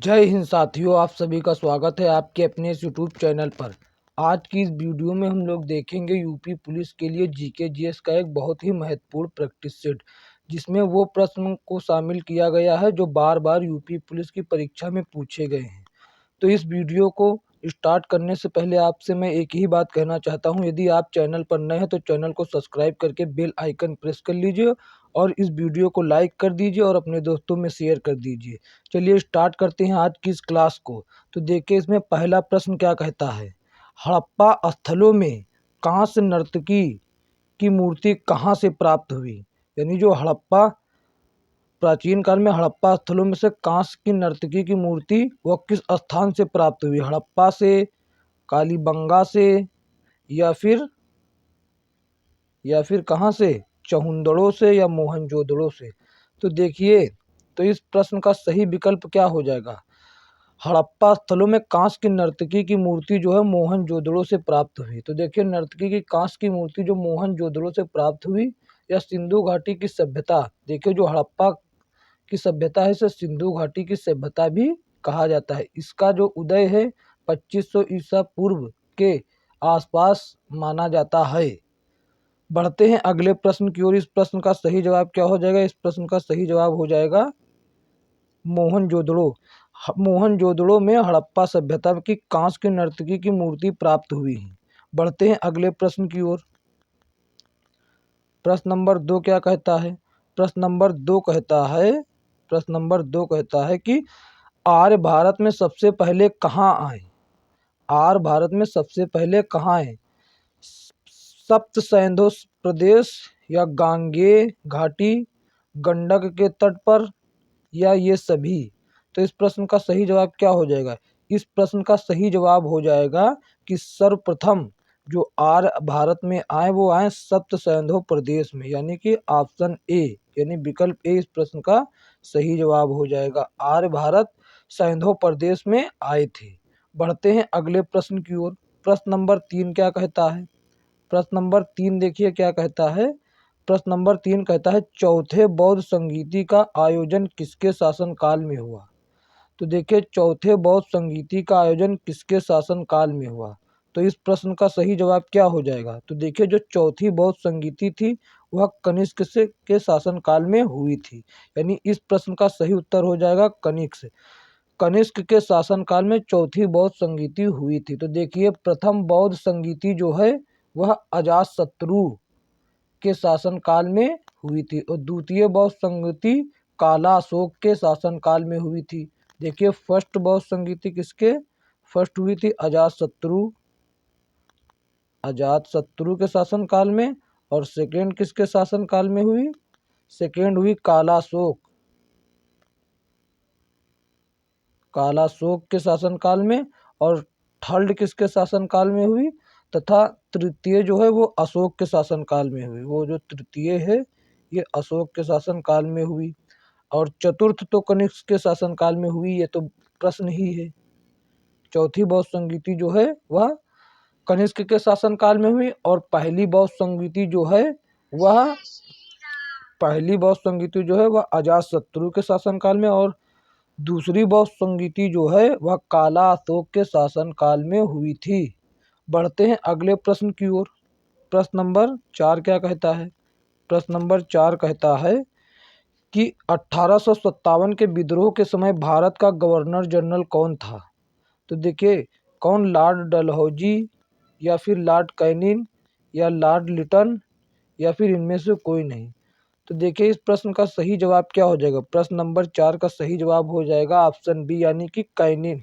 जय हिंद साथियों, आप सभी का स्वागत है आपके अपने इस यूट्यूब चैनल पर। आज की इस वीडियो में हम लोग देखेंगे यूपी पुलिस के लिए जीके जीएस का एक बहुत ही महत्वपूर्ण प्रैक्टिस सेट, जिसमें वो प्रश्न को शामिल किया गया है जो बार बार यूपी पुलिस की परीक्षा में पूछे गए हैं। तो इस वीडियो को स्टार्ट करने से पहले आपसे मैं एक ही बात कहना चाहता हूं, यदि आप चैनल पर नए हैं तो चैनल को सब्सक्राइब करके बेल आइकन प्रेस कर लीजिए और इस वीडियो को लाइक कर दीजिए और अपने दोस्तों में शेयर कर दीजिए। चलिए स्टार्ट करते हैं आज की इस क्लास को। तो देखिए इसमें पहला प्रश्न क्या कहता है, हड़प्पा स्थलों में कांस्य नर्तकी की मूर्ति कहाँ से प्राप्त हुई। यानी जो हड़प्पा प्राचीन काल में हड़प्पा स्थलों में से कांस्य की नर्तकी की मूर्ति वह किस स्थान से प्राप्त हुई, हड़प्पा से, कालीबंगा से, या फिर कहाँ से, चहुंदड़ो से या मोहनजोदड़ो से। तो देखिए, तो इस प्रश्न का सही विकल्प क्या हो जाएगा, हड़प्पा स्थलों में कांस्य की नर्तकी की मूर्ति जो है मोहनजोदड़ो से प्राप्त हुई। तो देखिए नर्तकी की कांस्य की मूर्ति जो मोहनजोदड़ो से प्राप्त हुई या सिंधु घाटी की सभ्यता, देखिए जो हड़प्पा की सभ्यता है इसे सिंधु घाटी की सभ्यता भी कहा जाता है। इसका जो उदय है 2500 ईसा पूर्व के आसपास माना जाता है। बढ़ते हैं अगले प्रश्न की ओर। इस प्रश्न का सही जवाब क्या हो जाएगा, इस प्रश्न का सही जवाब हो जाएगा मोहनजोदड़ो। मोहनजोदड़ो में हड़प्पा सभ्यता की कांस्य की नर्तकी की मूर्ति प्राप्त हुई है। बढ़ते हैं अगले प्रश्न की ओर। प्रश्न नंबर 2 क्या कहता है, प्रश्न नंबर 2 कहता है कि आर्य भारत में सबसे पहले कहाँ आए। आर्य भारत में सबसे पहले कहाँ आए, सप्त सैंधो प्रदेश या गांगेय घाटी, गंडक के तट पर, या ये सभी। तो इस प्रश्न का सही जवाब क्या हो जाएगा, इस प्रश्न का सही जवाब हो जाएगा कि सर्वप्रथम जो आर्य भारत में आए वो आए सप्त सैंधो प्रदेश में, यानी कि ऑप्शन ए यानी विकल्प ए इस प्रश्न का सही जवाब हो जाएगा। आर्य भारत सैंधो प्रदेश में आए थे। बढ़ते हैं अगले प्रश्न की ओर। प्रश्न नंबर 3 क्या कहता है, प्रश्न नंबर 3 देखिए क्या कहता है। प्रश्न नंबर 3 कहता है चौथे बौद्ध संगीति का आयोजन किसके शासनकाल में हुआ। तो देखिए चौथे बौद्ध संगीति का आयोजन किसके शासनकाल में हुआ। तो इस प्रश्न का सही जवाब क्या हो जाएगा, तो देखिए जो चौथी बौद्ध संगीति थी वह कनिष्क से के शासनकाल में हुई थी। यानी इस प्रश्न का सही उत्तर हो जाएगा कनिष्क से। कनिष्क के शासनकाल में चौथी बौद्ध संगीति हुई थी। तो देखिए प्रथम बौद्ध संगीति जो है वह अजातशत्रु के शासनकाल में हुई थी और द्वितीय बौद्ध संगीति काला अशोक के शासनकाल में हुई थी। देखिए फर्स्ट बौद्ध संगीति किसके फर्स्ट हुई थी, अजातशत्रु के शासनकाल में, और सेकेंड किसके शासनकाल में हुई, सेकेंड हुई कालाशोक के शासनकाल में, और थर्ड किसके शासनकाल में हुई, तथा तृतीय जो है वो अशोक के शासनकाल में हुई। वो जो तृतीय है ये अशोक के शासनकाल में हुई, और चतुर्थ तो कनिष्क के शासनकाल में हुई, ये तो प्रश्न ही है। चौथी बौद्ध संगीति जो है वह कनिष्क के शासनकाल में हुई, और पहली बौद्ध संगीति जो है वह अजातशत्रु के शासनकाल में, और दूसरी बौद्ध संगीति जो है वह काला अशोक के शासनकाल में हुई थी। बढ़ते हैं अगले प्रश्न की ओर। प्रश्न नंबर 4 क्या कहता है, प्रश्न नंबर 4 कहता है कि 1857 के विद्रोह के समय भारत का गवर्नर जनरल कौन था। तो देखिए कौन, लॉर्ड डलहौजी, या फिर लॉर्ड कैनिंग, या लॉर्ड लिटन, या फिर इनमें से कोई नहीं। तो देखिए इस प्रश्न का सही जवाब क्या हो जाएगा, प्रश्न नंबर 4 का सही जवाब हो जाएगा ऑप्शन बी यानी कि कैनिंग।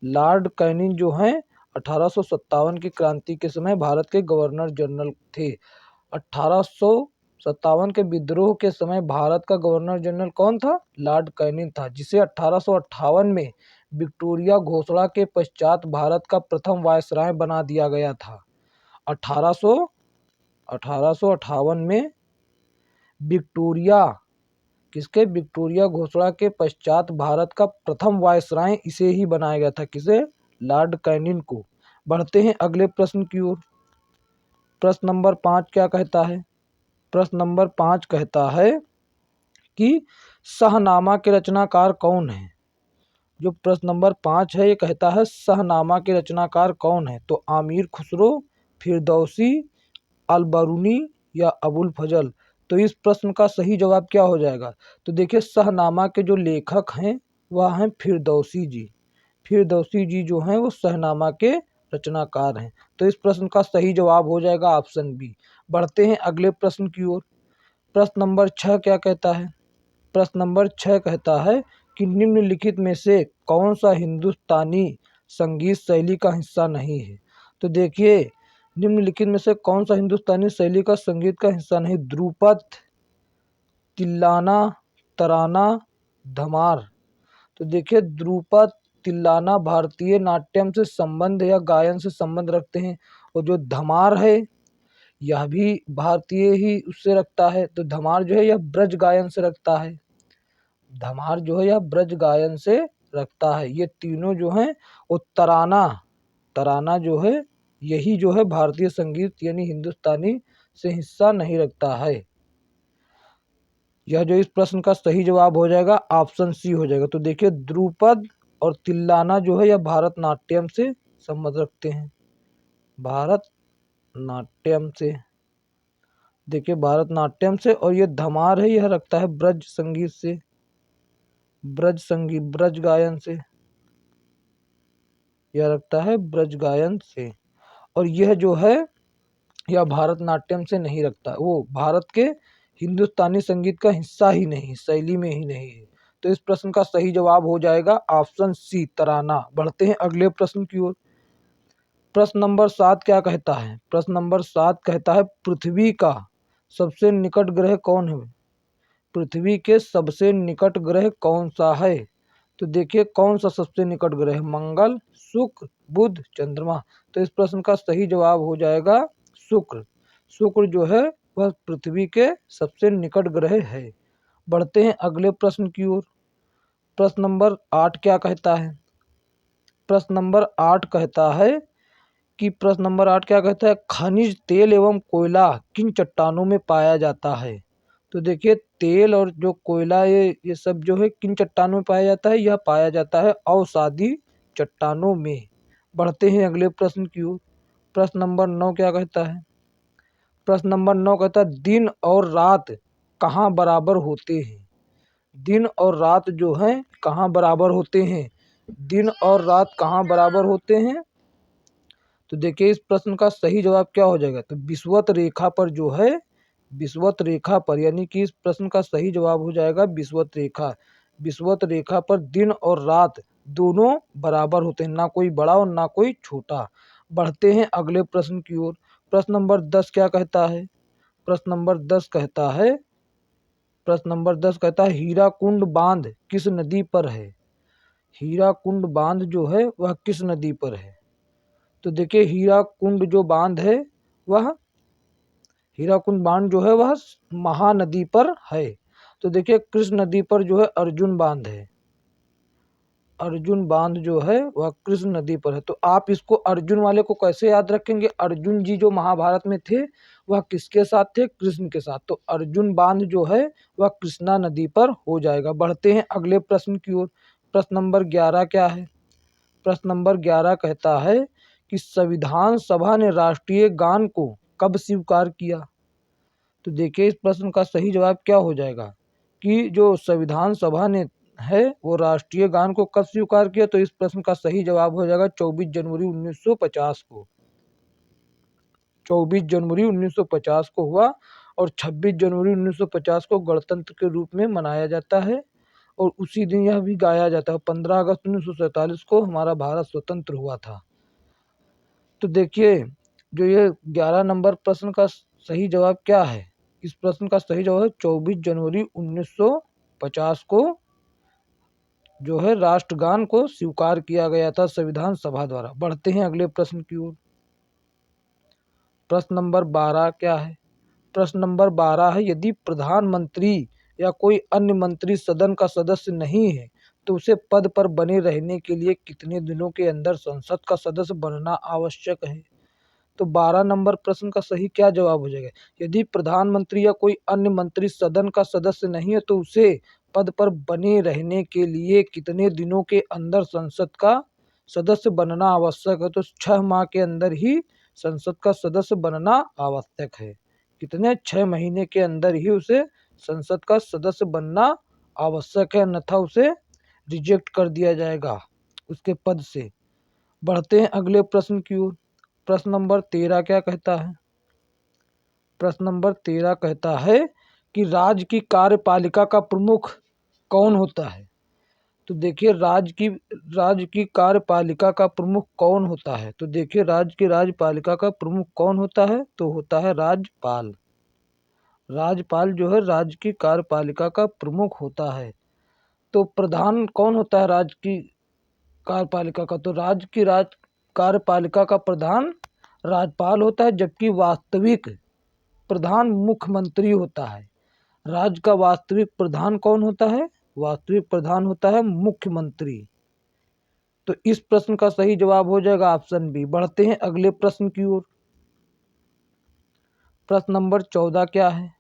लॉर्ड कैनिंग जो हैं 1857 की क्रांति के समय भारत के गवर्नर जनरल थे। 1857 के विद्रोह के समय भारत का गवर्नर जनरल कौन था, लॉर्ड कैनिंग था, जिसे 1858 में विक्टोरिया घोषणा के पश्चात भारत का प्रथम वायसराय बना दिया गया था। 1858 में विक्टोरिया घोषणा के पश्चात भारत का प्रथम वायसराय इसे ही बनाया गया था, किसे, लॉर्ड कैनिंग को। बढ़ते हैं अगले प्रश्न की ओर। प्रश्न नंबर 5 क्या कहता है, प्रश्न नंबर 5 कहता है कि शाहनामा के रचनाकार कौन है। जो प्रश्न नंबर 5 है ये कहता है शाहनामा के रचनाकार कौन है? तो आमिर खुसरो, फिरदौसी, अलबरूनी या अबुल फजल। तो इस प्रश्न का सही जवाब क्या हो जाएगा? तो देखिए शाहनामा के जो लेखक हैं वह हैं फिरदौसी जी। फिरदौसी जी जो हैं वो शाहनामा के रचनाकार हैं। तो इस प्रश्न का सही जवाब हो जाएगा ऑप्शन बी। बढ़ते हैं अगले प्रश्न की ओर। प्रश्न नंबर 6 क्या कहता है? प्रश्न नंबर 6 कहता है कि निम्नलिखित में से कौन सा हिंदुस्तानी संगीत शैली का हिस्सा नहीं है? तो देखिए निम्नलिखित में से कौन सा हिंदुस्तानी शैली का संगीत का हिस्सा नहीं? ध्रुपद, तिल्लाना, तराना, धमार। तो देखिए ध्रुपद, तिल्लाना भारतीय नाट्यम से संबंध या गायन से संबंध रखते हैं, और जो धमार है यह भी भारतीय ही उससे रखता है। तो धमार जो है यह ब्रज गायन से रखता है। धमार जो है यह ब्रज गायन से रखता है। ये तीनों जो हैं वो तराना, तराना जो है यही जो है भारतीय संगीत यानी हिंदुस्तानी से हिस्सा नहीं रखता है। यह जो इस प्रश्न का सही जवाब हो जाएगा ऑप्शन सी हो जाएगा। तो देखिए ध्रुपद और तिल्लाना जो है यह भारतनाट्यम से संबंध रखते हैं। भारतनाट्यम से, देखिए भारतनाट्यम से, और ये धमार है यह रखता है ब्रज संगीत से, ब्रज संगीत, ब्रज गायन से, यह रखता है ब्रज गायन से। और यह जो है यह भारतनाट्यम से नहीं रखता, वो भारत के हिंदुस्तानी संगीत का हिस्सा ही नहीं, शैली में ही नहीं है। तो इस प्रश्न का सही जवाब हो जाएगा ऑप्शन सी, तराना। बढ़ते हैं अगले प्रश्न की ओर। प्रश्न नंबर 7 क्या कहता है? प्रश्न नंबर 7 कहता है पृथ्वी का सबसे निकट ग्रह कौन है? पृथ्वी के सबसे निकट ग्रह कौन सा है? तो देखिए कौन सा सबसे निकट ग्रह है? मंगल, शुक्र, बुध, चंद्रमा। तो इस प्रश्न का सही जवाब हो जाएगा शुक्र। शुक्र जो है वह पृथ्वी के सबसे निकट ग्रह है। बढ़ते हैं अगले प्रश्न की ओर। प्रश्न नंबर 8 क्या कहता है? प्रश्न नंबर 8 कहता है कि प्रश्न नंबर 8 क्या कहता है? खनिज तेल एवं कोयला किन चट्टानों में पाया जाता है? तो देखिए तेल और जो कोयला ये सब जो है किन चट्टानों में पाया जाता है? यह पाया जाता है अवसादी चट्टानों में। बढ़ते हैं अगले प्रश्न की ओर। प्रश्न नंबर 9 क्या कहता है? प्रश्न नंबर 9 कहता है दिन और रात कहाँ बराबर होते हैं? दिन और रात जो हैं कहाँ बराबर होते हैं? दिन और रात कहाँ बराबर होते हैं? तो देखिए इस प्रश्न का सही जवाब क्या हो जाएगा? तो विषुवत रेखा पर जो है, विषुवत रेखा पर, यानी कि इस प्रश्न का सही जवाब हो जाएगा विषुवत रेखा। विषुवत रेखा पर दिन और रात दोनों बराबर होते हैं, ना कोई बड़ा और ना कोई छोटा। बढ़ते हैं अगले प्रश्न की ओर। प्रश्न नंबर 10 क्या कहता है? प्रश्न नंबर 10 कहता है, प्रश्न नंबर 10 कहता है हीराकुंड बांध किस नदी पर है? हीराकुंड बांध जो है वह किस नदी पर है? तो देखिए हीराकुंड जो बांध है वह, हीराकुंड बांध जो है वह महानदी पर है। तो देखिए कृष्ण नदी पर जो है अर्जुन बांध है। अर्जुन बांध जो है वह कृष्ण नदी पर है। तो आप इसको अर्जुन वाले को कैसे याद रखेंगे? अर्जुन जी जो महाभारत में थे वह किसके साथ थे? कृष्ण के साथ। तो अर्जुन बांध जो है वह कृष्णा नदी पर हो जाएगा। बढ़ते हैं अगले प्रश्न की ओर। प्रश्न नंबर 11 क्या है? प्रश्न नंबर 11 कहता है कि संविधान सभा ने राष्ट्रीय गान को कब स्वीकार किया? तो देखिए इस प्रश्न का सही जवाब क्या हो जाएगा कि जो संविधान सभा ने है वो राष्ट्रीय गान को कब स्वीकार किया? तो इस प्रश्न का सही जवाब हो जाएगा 24 जनवरी 1950 को। 24 जनवरी 1950 को हुआ, और 26 जनवरी 1950 को गणतंत्र के रूप में मनाया जाता है, और उसी दिन यह भी गाया जाता है। 15 अगस्त 1947 को हमारा भारत स्वतंत्र हुआ था। तो देखिए जो ये 11 नंबर प्रश्न का सही जवाब क्या है? इस प्रश्न का सही जवाब है 24 जनवरी 1950 को जो है राष्ट्रगान को स्वीकार किया गया था संविधान सभा द्वारा। बढ़ते हैं अगले प्रश्न की ओर। प्रश्न नंबर 12 क्या है? प्रश्न नंबर 12 है यदि प्रधानमंत्री या कोई अन्य मंत्री सदन का सदस्य नहीं है तो उसे पद पर बने रहने के लिए कितने दिनों के अंदर संसद का सदस्य बनना आवश्यक है? तो 12 नंबर प्रश्न का सही क्या जवाब हो जाएगा? यदि प्रधानमंत्री या कोई अन्य मंत्री सदन का सदस्य नहीं है तो उसे पद पर बने रहने के लिए कितने दिनों के अंदर संसद का सदस्य बनना आवश्यक है? तो 6 माह के अंदर ही संसद का सदस्य बनना आवश्यक है। कितने? 6 महीने के अंदर ही उसे संसद का सदस्य बनना आवश्यक है, अन्यथा उसे रिजेक्ट कर दिया जाएगा उसके पद से। बढ़ते हैं अगले प्रश्न की ओर। प्रश्न नंबर 13 क्या कहता है? प्रश्न नंबर 13 कहता है कि राज्य की कार्यपालिका का प्रमुख कौन होता है? तो देखिए राज्य की कार्यपालिका का प्रमुख कौन होता है? तो देखिए राज्य की कार्यपालिका का प्रमुख कौन होता है? तो होता है राज्यपाल। राज्यपाल जो है राज्य की कार्यपालिका का प्रमुख होता है। तो प्रधान कौन होता है राज्य की कार्यपालिका का? तो राज्य की कार्यपालिका का प्रधान राज्यपाल होता है, जबकि वास्तविक प्रधान मुख्यमंत्री होता है। राज्य का वास्तविक प्रधान कौन होता है? वास्तविक प्रधान होता है मुख्यमंत्री। तो इस प्रश्न का सही जवाब हो जाएगा ऑप्शन बी। बढ़ते हैं अगले प्रश्न की ओर। प्रश्न नंबर 14 क्या है?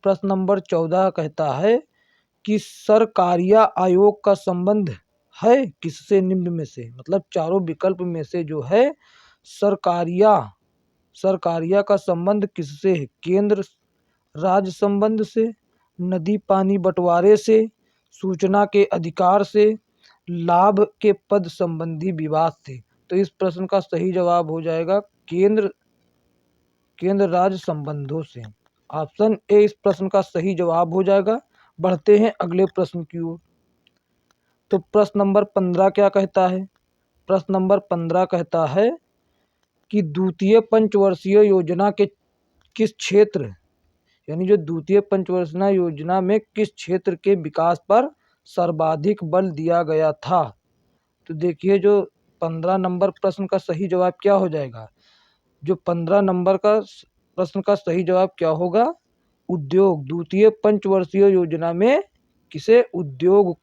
प्रश्न नंबर 14 कहता है कि सरकारिया आयोग का संबंध है किससे निम्न में से? मतलब चारों विकल्प में से जो है सरकारिया का संबंध किससे है? केंद्र राज्य संबंध से, नदी पानी बंटवारे से, सूचना के अधिकार से, लाभ के पद संबंधी विवाद से। तो इस प्रश्न का सही जवाब हो जाएगा केंद्र राज्य संबंधों से। ऑप्शन ए इस प्रश्न का सही जवाब हो जाएगा। बढ़ते हैं अगले प्रश्न की ओर। तो प्रश्न नंबर 15 क्या कहता है? प्रश्न नंबर 15 कहता है कि द्वितीय पंचवर्षीय योजना के किस क्षेत्र, यानी जो द्वितीय पंचवर्षीय योजना में किस क्षेत्र के विकास पर सर्वाधिक बल दिया गया था? तो देखिए जो 15 नंबर प्रश्न का सही जवाब क्या हो जाएगा? जो 15 नंबर का प्रश्न का सही जवाब क्या होगा? उद्योग। द्वितीय पंचवर्षीय योजना में किसे? उद्योग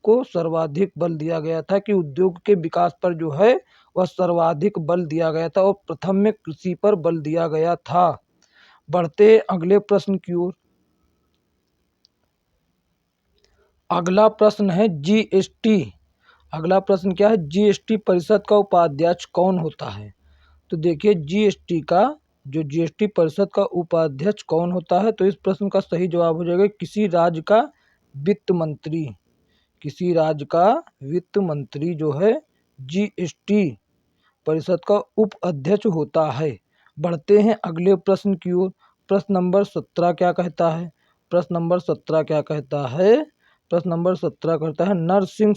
को सर्वाधिक बल दिया गया था, कि उद्योग के विकास पर जो है वह सर्वाधिक बल दिया गया था, और प्रथम में कृषि पर बल दिया गया था। बढ़ते अगले प्रश्न की ओर। अगला प्रश्न है जीएसटी। अगला प्रश्न क्या है? जीएसटी परिषद का उपाध्यक्ष कौन होता है? तो देखिए जीएसटी परिषद का उपाध्यक्ष कौन होता है? तो इस प्रश्न का सही जवाब हो जाएगा किसी राज्य का वित्त मंत्री। किसी राज्य का वित्त मंत्री जो है जीएसटी परिषद का उप अध्यक्ष होता है। बढ़ते हैं अगले प्रश्न की ओर। प्रश्न नंबर 17 क्या कहता है? प्रश्न नंबर 17 क्या कहता है? प्रश्न नंबर 17 कहता है नरसिंह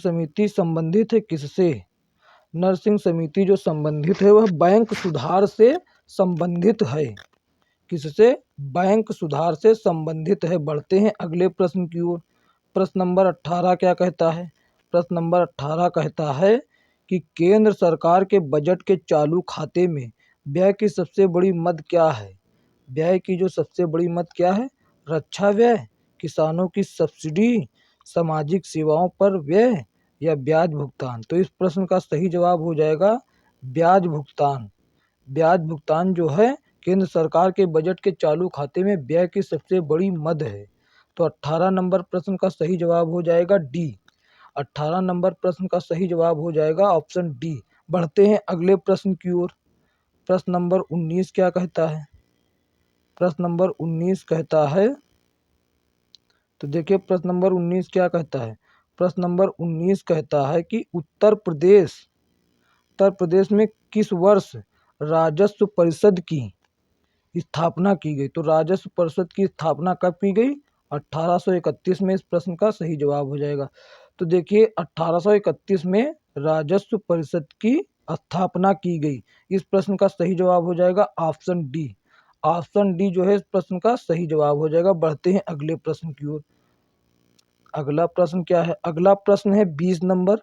समिति संबंधित है किससे? नरसिंह समिति जो संबंधित है वह बैंक सुधार से संबंधित है। किससे? बैंक सुधार से संबंधित है। बढ़ते हैं अगले प्रश्न की ओर। प्रश्न नंबर 18 क्या कहता है? प्रश्न नंबर 18 कहता है कि केंद्र सरकार के बजट के चालू खाते में व्यय की सबसे बड़ी मद क्या है? व्यय की जो सबसे बड़ी मद क्या है? रक्षा व्यय, किसानों की सब्सिडी, सामाजिक सेवाओं पर व्यय, या ब्याज भुगतान। तो इस प्रश्न का सही जवाब हो जाएगा ब्याज भुगतान। ब्याज भुगतान जो है केंद्र सरकार के बजट के चालू खाते में व्यय की सबसे बड़ी मद है। तो 18 नंबर प्रश्न का सही जवाब हो जाएगा डी। 18 नंबर प्रश्न का सही जवाब हो जाएगा ऑप्शन डी। बढ़ते हैं अगले प्रश्न की ओर। प्रश्न नंबर 19 क्या कहता है? प्रश्न नंबर 19 कहता है, तो देखिए प्रश्न नंबर 19 क्या कहता है? प्रश्न नंबर 19 कहता है कि उत्तर प्रदेश में किस वर्ष राजस्व परिषद की स्थापना की गई? तो राजस्व परिषद की स्थापना कब की गई? 1831 में। इस प्रश्न का सही जवाब हो जाएगा। तो देखिए 1831 में राजस्व परिषद की स्थापना की गई। इस प्रश्न का सही जवाब हो जाएगा ऑप्शन डी। ऑप्शन डी जो है इस प्रश्न का सही जवाब हो जाएगा। बढ़ते हैं अगले प्रश्न की ओर। अगला प्रश्न क्या है? अगला प्रश्न है 20 नंबर।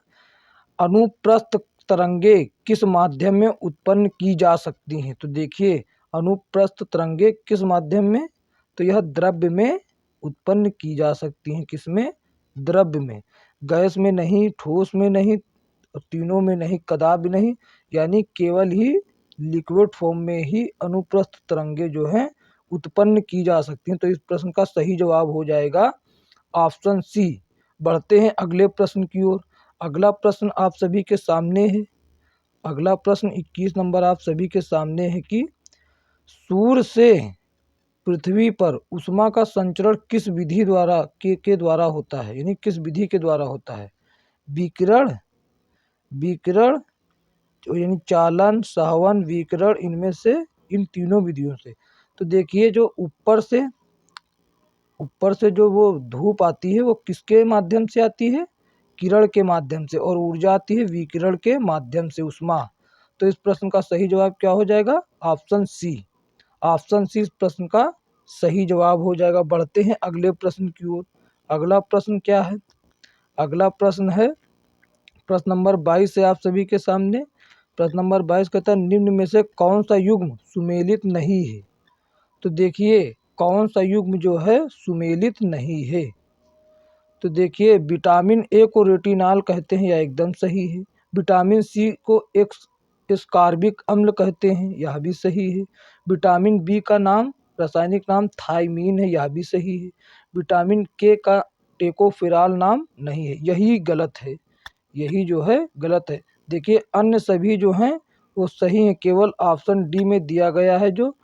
अनुप्रस्थ तरंगे किस माध्यम में उत्पन्न की जा सकती हैं? तो देखिए अनुप्रस्थ तरंगे किस माध्यम में? तो यह द्रव्य में उत्पन्न की जा सकती हैं। किसमें? द्रव्य में। गैस में नहीं, ठोस में नहीं, तीनों में नहीं, कदापि नहीं, यानी केवल ही लिक्विड फॉर्म में ही अनुप्रस्थ तरंगे जो हैं उत्पन्न की जा सकती हैं। तो इस प्रश्न का सही जवाब हो जाएगा ऑप्शन सी। बढ़ते हैं अगले प्रश्न की ओर। अगला प्रश्न आप सभी के सामने है। अगला प्रश्न 21 नंबर आप सभी के सामने है कि सूर्य से पृथ्वी पर ऊष्मा का संचरण किस विधि द्वारा के द्वारा होता है, यानी किस विधि के द्वारा होता है। विकिरण, विकिरण यानी चालन, सहवन, विकिरण, इनमें से इन तीनों विधियों से। तो देखिए जो ऊपर से जो वो धूप आती है वो किसके माध्यम से आती है, किरण के माध्यम से, और ऊर्जा आती है विकिरण के माध्यम से, ऊष्मा। तो इस प्रश्न का सही जवाब क्या हो जाएगा, ऑप्शन सी। ऑप्शन सी इस प्रश्न का सही जवाब हो जाएगा। बढ़ते हैं अगले प्रश्न की ओर। अगला प्रश्न क्या है, अगला प्रश्न है प्रश्न नंबर 22 है आप सभी के सामने। प्रश्न नंबर 22 कहता है निम्न में से कौन सा युग्म सुमेलित नहीं है। तो देखिए कौन सा युग्म जो है सुमेलित नहीं है। तो देखिए विटामिन ए को रेटिनॉल कहते हैं, यह एकदम सही है। विटामिन सी को एस्कॉर्बिक अम्ल कहते हैं, यह भी सही है। विटामिन बी का नाम, रासायनिक नाम थायमीन है, यह भी सही है। विटामिन के का टेकोफेराल नाम नहीं है, यही गलत है, यही जो है गलत है। देखिए अन्य सभी जो हैं वो सही हैं, केवल ऑप्शन डी में दिया गया है, जो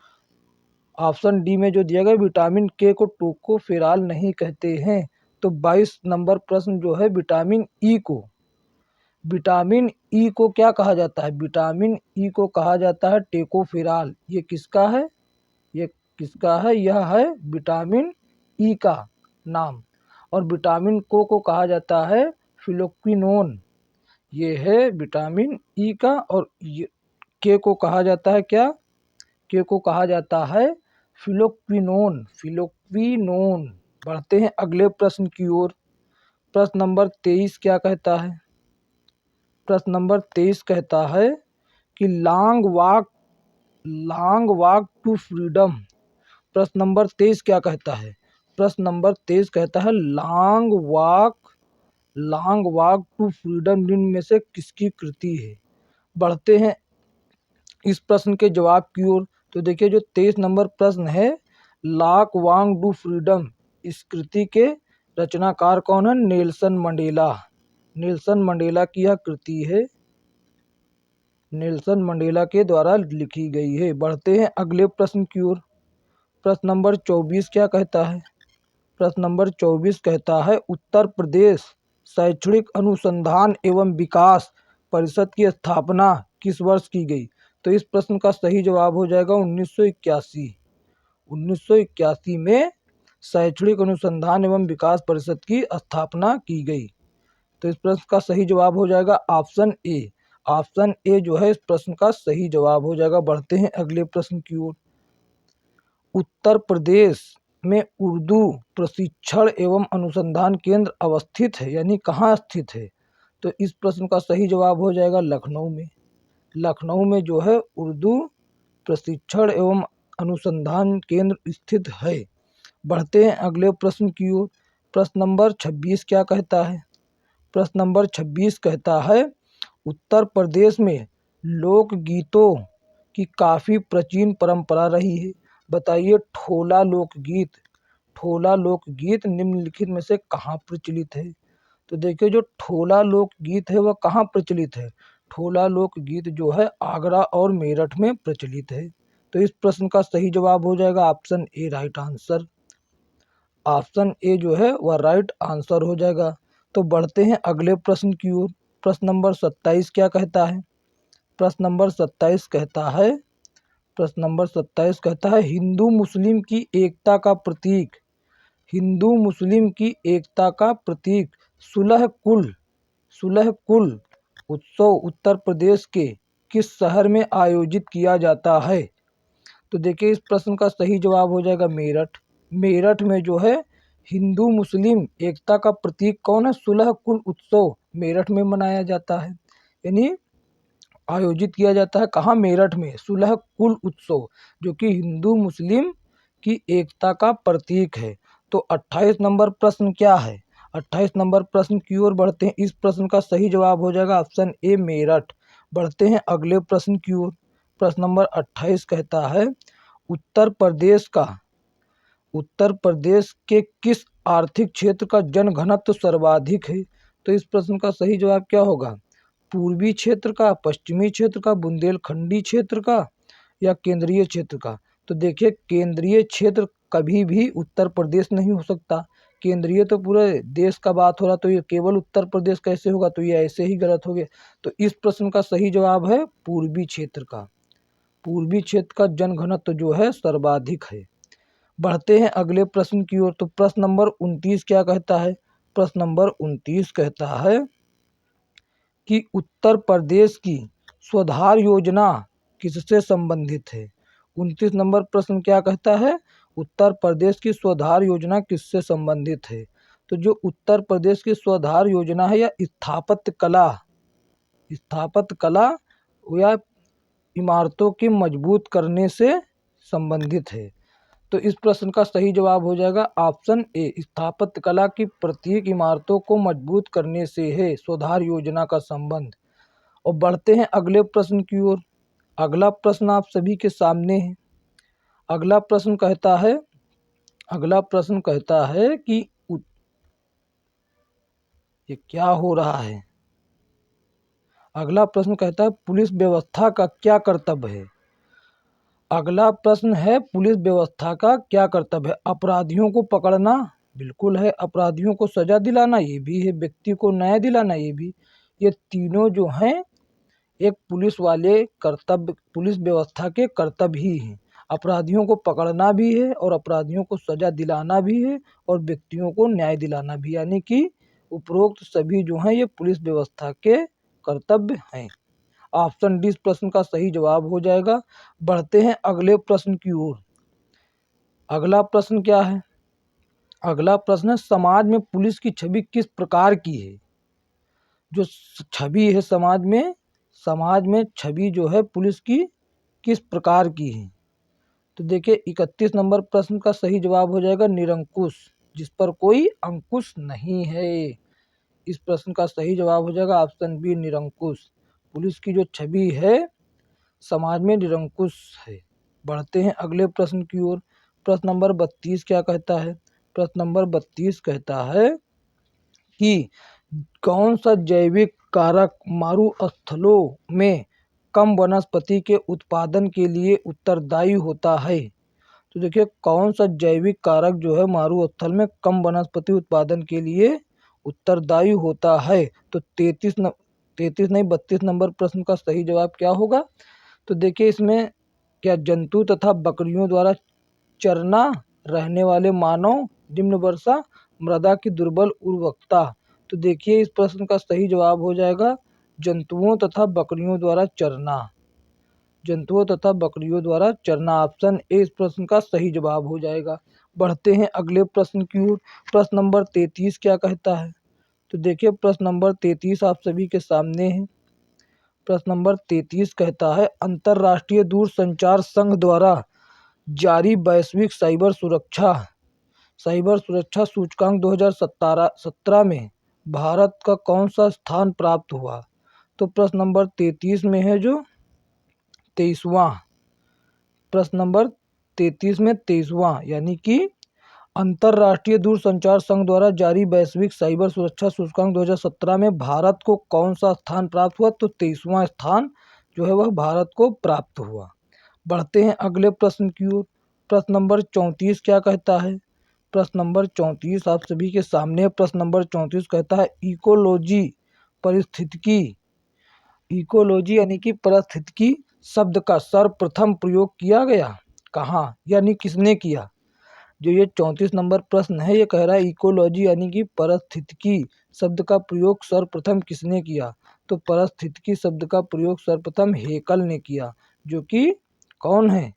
ऑप्शन डी में जो दिया गया विटामिन के को टोकोफेराल नहीं कहते हैं। तो 22 नंबर प्रश्न जो है विटामिन ई को, विटामिन ई को क्या कहा जाता है, विटामिन ई को कहा जाता है टेकोफेराल। ये किसका है, ये किसका है, यह है विटामिन ई का नाम। और विटामिन को कहा जाता है फिलोक्विनोन, ये है विटामिन ई का। और ये के को कहा जाता है क्या, के को कहा जाता है फिलोक्विनोन, फिलोक्विनोन। बढ़ते हैं अगले प्रश्न की ओर। प्रश्न नंबर 23 क्या कहता है, प्रश्न नंबर 23 कहता है कि लॉन्ग वॉक टू फ्रीडम। प्रश्न नंबर 23 क्या कहता है, प्रश्न नंबर 23 कहता है लॉन्ग वॉक टू फ्रीडम निम्न में से किसकी कृति है। बढ़ते हैं इस प्रश्न के जवाब की ओर। तो देखिए जो 23 नंबर प्रश्न है लॉन्ग वॉक टू फ्रीडम, इस कृति के रचनाकार कौन है, नेल्सन मंडेला। नेल्सन मंडेला की यह कृति है, नेल्सन मंडेला के द्वारा लिखी गई है। बढ़ते हैं अगले प्रश्न की ओर। प्रश्न नंबर 24 क्या कहता है, प्रश्न नंबर 24 कहता है उत्तर प्रदेश शैक्षणिक अनुसंधान एवं विकास परिषद की स्थापना किस वर्ष की गई। तो इस प्रश्न का सही जवाब हो जाएगा 1981। 1981 में शैक्षणिक अनुसंधान एवं विकास परिषद की स्थापना की गई। तो इस प्रश्न का सही जवाब हो जाएगा ऑप्शन ए। ऑप्शन ए जो है इस प्रश्न का सही जवाब हो जाएगा। बढ़ते हैं अगले प्रश्न की ओर। उत्तर प्रदेश में उर्दू प्रशिक्षण एवं अनुसंधान केंद्र अवस्थित है, यानी कहाँ स्थित है। तो इस प्रश्न का सही जवाब हो जाएगा लखनऊ में। लखनऊ में जो है उर्दू प्रशिक्षण एवं अनुसंधान केंद्र स्थित है। बढ़ते हैं अगले प्रश्न की ओर। प्रश्न नंबर 26 क्या कहता है, प्रश्न नंबर 26 कहता है उत्तर प्रदेश में लोकगीतों की काफ़ी प्राचीन परंपरा रही है। बताइए ठोला लोकगीत निम्नलिखित में से कहाँ प्रचलित है। तो देखिए जो ठोला लोकगीत है वह कहाँ प्रचलित है, ठोला लोकगीत जो है आगरा और मेरठ में प्रचलित है। तो इस प्रश्न का सही जवाब हो जाएगा option A, right answer. Option A जो है वह राइट आंसर हो जाएगा। तो बढ़ते हैं अगले प्रश्न की ओर। प्रश्न नंबर 27 क्या कहता है, प्रश्न नंबर 27 कहता है, प्रश्न नंबर 27 कहता है हिंदू मुस्लिम की एकता का प्रतीक, हिंदू मुस्लिम की एकता का प्रतीक सुलह कुल उत्सव उत्तर प्रदेश के किस शहर में आयोजित किया जाता है। तो देखिए इस प्रश्न का सही जवाब हो जाएगा मेरठ। मेरठ में जो है हिंदू मुस्लिम एकता का प्रतीक कौन है, सुलह कुल उत्सव मेरठ में मनाया जाता है, यानी आयोजित किया जाता है कहाँ, मेरठ में सुलह कुल उत्सव, जो कि हिंदू मुस्लिम की एकता का प्रतीक है। तो 28 नंबर प्रश्न क्या है, 28 नंबर प्रश्न की ओर बढ़ते हैं। इस प्रश्न का सही जवाब हो जाएगा ऑप्शन ए, मेरठ। बढ़ते हैं अगले प्रश्न की ओर। प्रश्न नंबर 28 कहता है उत्तर प्रदेश के किस आर्थिक क्षेत्र का जनघनत्व सर्वाधिक है? तो इस प्रश्न का सही जवाब क्या होगा? पूर्वी क्षेत्र का, पश्चिमी क्षेत्र का, बुंदेलखंडी क्षेत्र का या केंद्रीय क्षेत्र का? तो देखिए, केंद्रीय क्षेत्र कभी भी उत्तर प्रदेश नहीं हो सकता। केंद्रीय तो पूरे देश का बात हो रहा, तो ये केवल उत्तर प्रदेश कैसे होगा? तो ये ऐसे ही गलत हो गया। तो इस प्रश्न का सही जवाब है पूर्वी क्षेत्र का। पूर्वी क्षेत्र का जनघनत्व जो है सर्वाधिक है। बढ़ते हैं अगले प्रश्न की ओर। तो प्रश्न नंबर 29 क्या कहता है? प्रश्न नंबर 29 कहता है कि उत्तर प्रदेश की स्वधार योजना किससे संबंधित है? 29 नंबर प्रश्न क्या कहता है? उत्तर प्रदेश की स्वधार योजना किससे संबंधित है? तो जो उत्तर प्रदेश की स्वधार योजना है, या स्थापत्य कला या इमारतों की मजबूत करने से संबंधित है। तो इस प्रश्न का सही जवाब हो जाएगा ऑप्शन ए, स्थापत्य कला की प्रत्येक इमारतों को मजबूत करने से है स्वधार योजना का संबंध। और बढ़ते हैं अगले प्रश्न की ओर। अगला प्रश्न आप सभी के सामने है। अगला प्रश्न कहता है कि ये क्या हो रहा है? अगला प्रश्न कहता है पुलिस व्यवस्था का क्या कर्तव्य है? अगला प्रश्न है पुलिस व्यवस्था का क्या कर्तव्य है? अपराधियों को पकड़ना बिल्कुल है, अपराधियों को सजा दिलाना ये भी है, व्यक्ति को न्याय दिलाना ये भी। ये तीनों जो हैं एक पुलिस व्यवस्था के कर्तव्य ही हैं। अपराधियों को पकड़ना भी है और अपराधियों को सजा दिलाना भी है और व्यक्तियों को न्याय दिलाना भी, यानी कि उपरोक्त सभी जो हैं ये पुलिस व्यवस्था के कर्तव्य हैं। ऑप्शन डी इस प्रश्न का सही जवाब हो जाएगा। बढ़ते हैं अगले प्रश्न की ओर। अगला प्रश्न क्या है? अगला प्रश्न है समाज में पुलिस की छवि किस प्रकार की है? जो छवि है समाज में छवि जो है पुलिस की किस प्रकार की है? तो देखिए 31 नंबर प्रश्न का सही जवाब हो जाएगा निरंकुश, जिस पर कोई अंकुश नहीं है। इस प्रश्न का सही जवाब हो जाएगा ऑप्शन बी निरंकुश। पुलिस की जो छवि है समाज में निरंकुश है। बढ़ते हैं अगले प्रश्न की ओर। प्रश्न नंबर 32 क्या कहता है? प्रश्न नंबर 32 कहता है कि कौन सा जैविक कारक मरुस्थलों में कम वनस्पति के उत्पादन के लिए उत्तरदायी होता है? तो देखिए कौन सा जैविक कारक जो है मरुस्थल में कम वनस्पति उत्पादन के लिए उत्तरदायी होता है? तो 32 नंबर प्रश्न का सही जवाब क्या होगा? तो देखिए इसमें क्या जंतु तथा बकरियों द्वारा चरना रहने वाले मानव निम्न वर्षा मृदा की दुर्बल उर्वरकता। तो देखिए इस प्रश्न का सही जवाब हो जाएगा जंतुओं तथा बकरियों द्वारा चरना। ऑप्शन ए इस प्रश्न का सही जवाब हो जाएगा। बढ़ते हैं अगले प्रश्न की ओर। प्रश्न नंबर 33 क्या कहता है? तो देखिए प्रश्न नंबर 33 आप सभी के सामने है। प्रश्न नंबर 33 कहता है अंतर्राष्ट्रीय दूरसंचार संघ द्वारा जारी वैश्विक साइबर सुरक्षा सूचकांक 2017 में भारत का कौन सा स्थान प्राप्त हुआ? तो प्रश्न नंबर 33 में है जो 23वां। प्रश्न नंबर 33 में 23वां, यानी कि अंतर्राष्ट्रीय दूरसंचार संघ द्वारा जारी वैश्विक साइबर सुरक्षा सूचकांक 2017 में भारत को कौन सा स्थान प्राप्त हुआ? तो 23वां स्थान जो है वह भारत को प्राप्त हुआ। बढ़ते हैं अगले प्रश्न की ओर। प्रश्न नंबर 34 क्या कहता है? प्रश्न नंबर 34 आप सभी के सामने। प्रश्न नंबर 34 कहता है इकोलॉजी यानी कि पारिस्थितिकी शब्द का सर्वप्रथम प्रयोग किया गया कहाँ, यानी किसने किया? जो ये 34 नंबर प्रश्न है ये कह रहा है इकोलॉजी यानी कि पारिस्थितिकी शब्द का प्रयोग सर्वप्रथम किसने किया? तो पारिस्थितिकी शब्द का प्रयोग सर्वप्रथम हेकल ने किया, जो कि कौन है?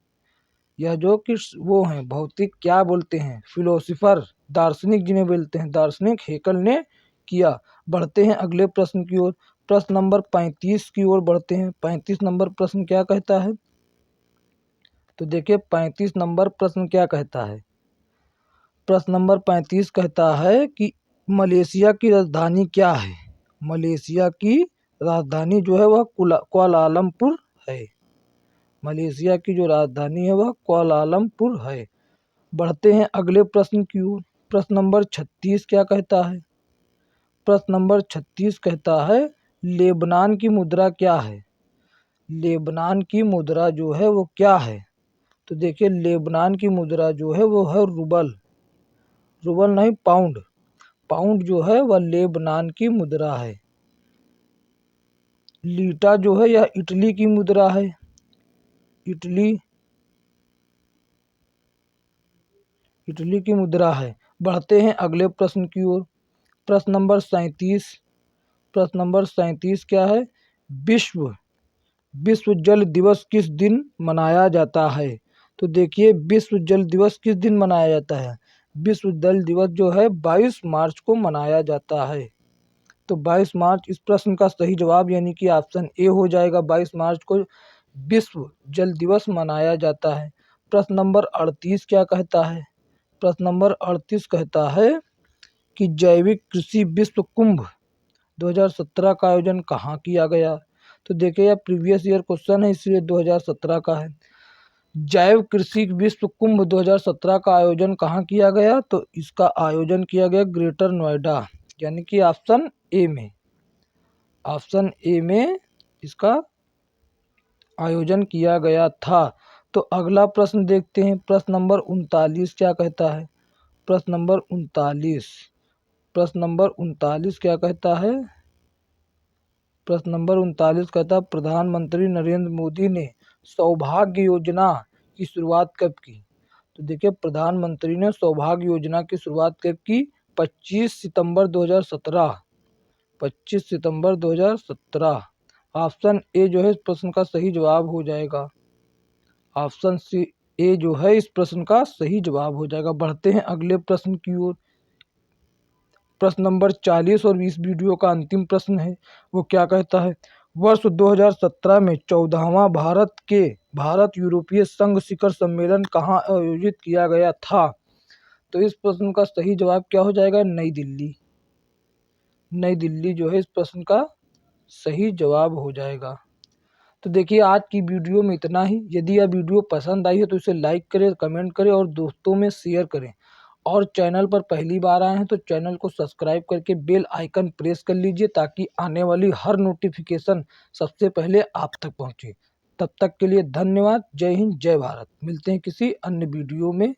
यह जो कि वो हैं भौतिक क्या बोलते हैं फिलोसोफर, दार्शनिक जिन्हें बोलते हैं, दार्शनिक हेकल ने किया। बढ़ते हैं अगले प्रश्न की ओर। प्रश्न नंबर 35 की ओर बढ़ते हैं। 35 नंबर प्रश्न क्या कहता है? तो देखिए 35 नंबर प्रश्न क्या कहता है? प्रश्न नंबर 35 कहता है कि मलेशिया की राजधानी क्या है? मलेशिया की राजधानी जो है वह कुआलालंपुर है। मलेशिया की जो राजधानी है वह कुआलालंपुर है। बढ़ते हैं अगले प्रश्न की ओर। प्रश्न नंबर 36 क्या कहता है? प्रश्न नंबर 36 कहता है लेबनान की मुद्रा क्या है? लेबनान की मुद्रा जो है वो क्या है? तो देखिए लेबनान की मुद्रा जो है वो है रूबल। रूबल नहीं, पाउंड। पाउंड जो है वह लेबनान की मुद्रा है। लीटा जो है यह इटली की मुद्रा है। इटली इटली की मुद्रा है। बढ़ते हैं अगले प्रश्न की ओर। प्रश्न नंबर 37। प्रश्न नंबर 37 क्या है? विश्व विश्व जल दिवस किस दिन मनाया जाता है? तो देखिए विश्व जल दिवस किस दिन मनाया जाता है? विश्व जल दिवस जो है 22 मार्च को मनाया जाता है। तो 22 मार्च इस प्रश्न का सही जवाब यानी कि ऑप्शन ए हो जाएगा। 22 मार्च को विश्व जल दिवस मनाया जाता है। प्रश्न नंबर 38 क्या कहता है? प्रश्न नंबर 38 कहता है कि जैविक कृषि विश्व कुंभ 2017 का आयोजन कहाँ किया गया? तो देखिए यह प्रीवियस ईयर क्वेश्चन है इसलिए 2017 का है। जैव कृषि विश्व कुंभ 2017 का आयोजन कहाँ किया गया? तो इसका आयोजन किया गया ग्रेटर नोएडा यानी कि ऑप्शन ए में। ऑप्शन ए में इसका आयोजन किया गया था। तो अगला प्रश्न देखते हैं। प्रश्न नंबर 39 क्या कहता है? प्रश्न नंबर 39। प्रश्न नंबर 39 क्या कहता है? प्रश्न नंबर 39 कहता है प्रधानमंत्री नरेंद्र मोदी ने सौभाग्य योजना की शुरुआत कब की? तो देखिए प्रधानमंत्री ने सौभाग्य योजना की शुरुआत कब की? 25 सितंबर 2017। 25 सितंबर 2017। ऑप्शन ए जो है इस प्रश्न का सही जवाब हो जाएगा। ऑप्शन सी ए जो है इस प्रश्न का सही जवाब हो जाएगा। बढ़ते हैं अगले प्रश्न की ओर। प्रश्न नंबर 40 और इस वीडियो का अंतिम प्रश्न है। वो क्या कहता है? वर्ष 2017 में 14वां भारत यूरोपीय संघ शिखर सम्मेलन कहाँ आयोजित किया गया था? तो इस प्रश्न का सही जवाब क्या हो जाएगा? नई दिल्ली। नई दिल्ली जो है इस प्रश्न का सही जवाब हो जाएगा। तो देखिए आज की वीडियो में इतना ही। यदि यह वीडियो पसंद आई है तो इसे लाइक करें, कमेंट करें और दोस्तों में शेयर करें। और चैनल पर पहली बार आए हैं तो चैनल को सब्सक्राइब करके बेल आइकन प्रेस कर लीजिए ताकि आने वाली हर नोटिफिकेशन सबसे पहले आप तक पहुंचे। तब तक के लिए धन्यवाद। जय हिंद, जय भारत। मिलते हैं किसी अन्य वीडियो में।